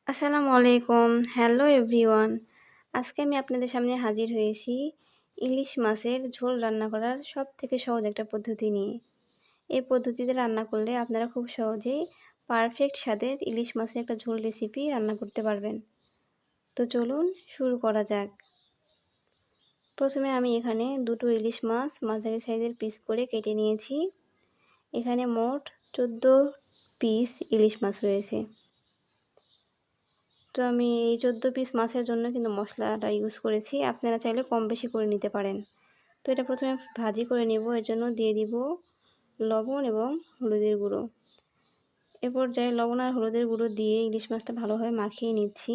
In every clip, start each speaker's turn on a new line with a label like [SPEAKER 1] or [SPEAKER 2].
[SPEAKER 1] আসসালামু আলাইকুম। Hello everyone. আজকে আমি আপনাদের সামনে হাজির হয়েছি ইলিশ মাছের ঝোল রান্না করার সবথেকে সহজ একটা পদ্ধতি নিয়ে। এই পদ্ধতিতে রান্না করলে আপনারা খুব সহজেই পারফেক্ট স্বাদের ইলিশ মাছের একটা ঝোল রেসিপি রান্না করতে পারবেন। তো চলুন শুরু করা যাক। প্রথমে আমি এখানে দুটো ইলিশ মাছ মাঝারি সাইজের পিস করে কেটে নিয়েছি। এখানে মোট 14 পিস ইলিশ মাছ রয়েছে। তো আমি এই 14 পিস মাছের জন্য কিন্তু মশলাটা ইউজ করেছি, আপনারা চাইলে কম বেশি করে নিতে পারেন। তো এটা প্রথমে ভাজি করে নেব, এর জন্য দিয়ে দিব লবণ এবং হলুদের গুঁড়ো। এ পর্যায়ে লবণ আর হলুদের গুঁড়ো দিয়ে ইলিশ মাছটা ভালোভাবে মাখিয়ে নিচ্ছি।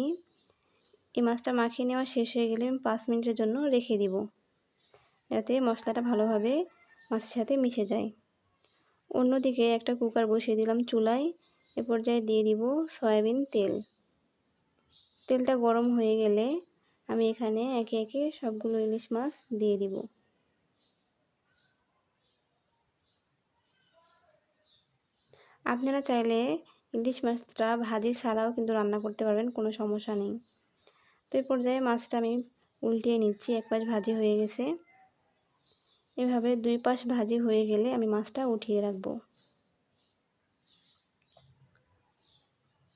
[SPEAKER 1] এই মাছটা মাখিয়ে নেওয়া শেষ হয়ে গেলে আমি 5 মিনিটের জন্য রেখে দিব, যাতে মশলাটা ভালোভাবে মাছের সাথে মিশে যায়। অন্যদিকে একটা কুকার বসিয়ে দিলাম চুলায়। এ পর্যায়ে দিয়ে দিব সয়াবিন তেল। তেলটা গরম হয়ে গেলে আমি এখানে একে একে সবগুলো ইলিশ মাছ দিয়ে দিব। আপনারা চাইলে ইলিশ মাছটা ভাজি ছাড়াও কিন্তু রান্না করতে পারবেন, কোনো সমস্যা নেই। তো এই পর্যায়ে মাছটা আমি উল্টিয়ে নিচ্ছি, এক পাশ ভাজি হয়ে গেছে। এভাবে দুই পাশ ভাজি হয়ে গেলে আমি মাছটা উঠিয়ে রাখবো।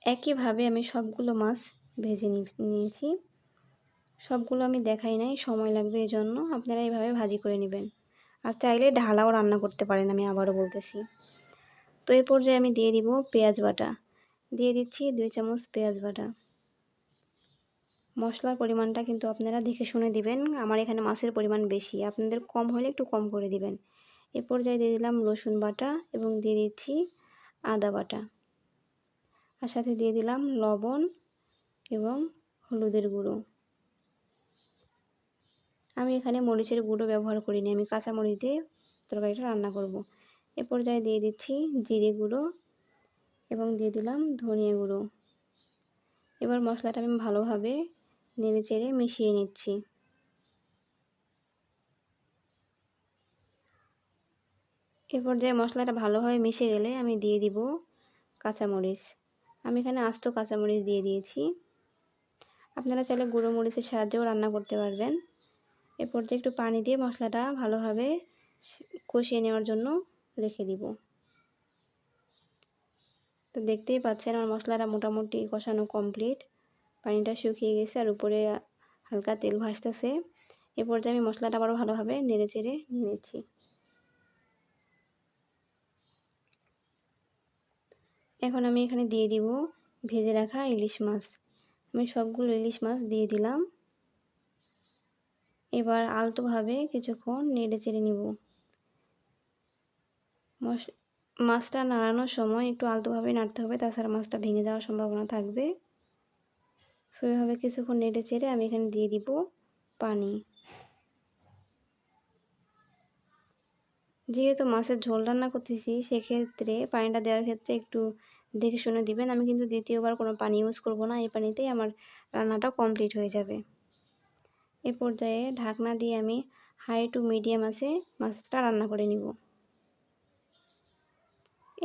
[SPEAKER 1] একইভাবে আমি সবগুলো মাছ ভেজে নিয়েছি। সবগুলো আমি দেখাই নাই, সময় লাগবে, এজন্য আপনারা এইভাবে ভাজি করে নেবেন। আর চাইলে ঢালাও রান্না করতে পারেন, আমি আবারও বলতেছি। তো এই পর্যায়ে আমি দিয়ে দিব পেঁয়াজ বাটা। দিয়ে দিচ্ছি 2 চামচ পেঁয়াজ বাটা। মশলার পরিমাণটা কিন্তু আপনারা দেখে শুনে দিবেন, আমার এখানে মাছের পরিমাণ বেশি, আপনাদের কম হলে একটু কম করে দিবেন। এ পর্যায়ে দিয়ে দিলাম রসুন বাটা এবং দিয়ে দিচ্ছি আদা বাটা। আর সাথে দিয়ে দিলাম লবণ এবং হলুদের গুঁড়ো। আমি এখানে মরিচের গুঁড়ো ব্যবহার করিনি, আমি কাঁচা মরিচ দিয়ে তরকারিটা রান্না করব। এ পর্যায়ে দিয়ে দিচ্ছি জিরে গুঁড়ো এবং দিয়ে দিলাম ধনিয়া গুঁড়ো। এবার মশলাটা আমি ভালোভাবে নেড়েচেড়ে মিশিয়ে নিচ্ছি। এ পর্যায়ে মশলাটা ভালোভাবে মিশে গেলে আমি দিয়ে দিব কাঁচামরিচ। আমি এখানে আস্ত কাঁচামরিচ দিয়ে দিয়েছি। আপনারা চাইলে গুঁড়ো মরিচের সাহায্যেও রান্না করতে পারবেন। এ পর্যায়ে একটু পানি দিয়ে মশলাটা ভালোভাবে কষিয়ে নেওয়ার জন্য রেখে দিব। তো দেখতেই পাচ্ছেন আমার মশলাটা মোটামুটি কষানো কমপ্লিট। পানিটা শুকিয়ে গেছে আর উপরে হালকা তেল ভাসতেছে। এ পর্যায়ে আমি মশলাটা আবারও ভালোভাবে নেড়েচেড়ে নিয়ে নিচ্ছি। এখন আমি এখানে দিয়ে দিব ভেজে রাখা ইলিশ মাছ। আমি সবগুলো ইলিশ মাছ দিয়ে দিলাম। এবার আলতোভাবে কিছুক্ষণ নেড়েচেড়ে নিব। মাছটা নাড়ানোর সময় একটু আলতোভাবে নাড়তে হবে, তাছাড়া মাছটা ভেঙে যাওয়ার সম্ভাবনা থাকবে। সো এভাবে কিছুক্ষণ নেড়েচেড়ে আমি এখানে দিয়ে দিব পানি। যেহেতু মাছের ঝোল রান্না করতেছি, সেক্ষেত্রে পানিটা দেওয়ার ক্ষেত্রে একটু দেখে শুনে দিবেন। আমি কিন্তু দ্বিতীয়বার কোনো পানি ইউজ করব না, এই পানিতেই আমার রান্নাটা কমপ্লিট হয়ে যাবে। এ পর্যায়ে ঢাকনা দিয়ে আমি হাই টু মিডিয়াম আঁচে মাছটা রান্না করে নিব।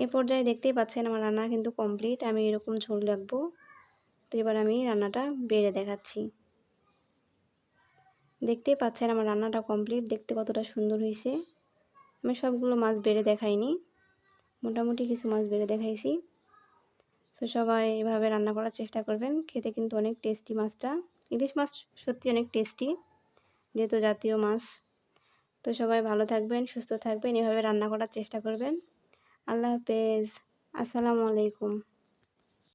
[SPEAKER 1] এ পর্যায়ে দেখতেই পাচ্ছেন আমার রান্না কিন্তু কমপ্লিট। আমি এরকম ঝোল রাখবো। তো এবার আমি রান্নাটা বেড়ে দেখাচ্ছি। দেখতেই পাচ্ছেন আমার রান্নাটা কমপ্লিট, দেখতে কতটা সুন্দর হয়েছে। আমি সবগুলো মাছ বেড়ে দেখাইনি, মোটামুটি কিছু মাছ বেড়ে দেখাইছি। তো সবাই এভাবে রান্না করার চেষ্টা করবেন, খেতে কিন্তু অনেক টেস্টি মাছটা। ইলিশ মাছ সত্যি অনেক টেস্টি, যেহেতু জাতীয় মাছ। তো সবাই ভালো থাকবেন, সুস্থ থাকবেন, এভাবে রান্না করার চেষ্টা করবেন। আল্লাহ হাফেজ। আসসালামু আলাইকুম।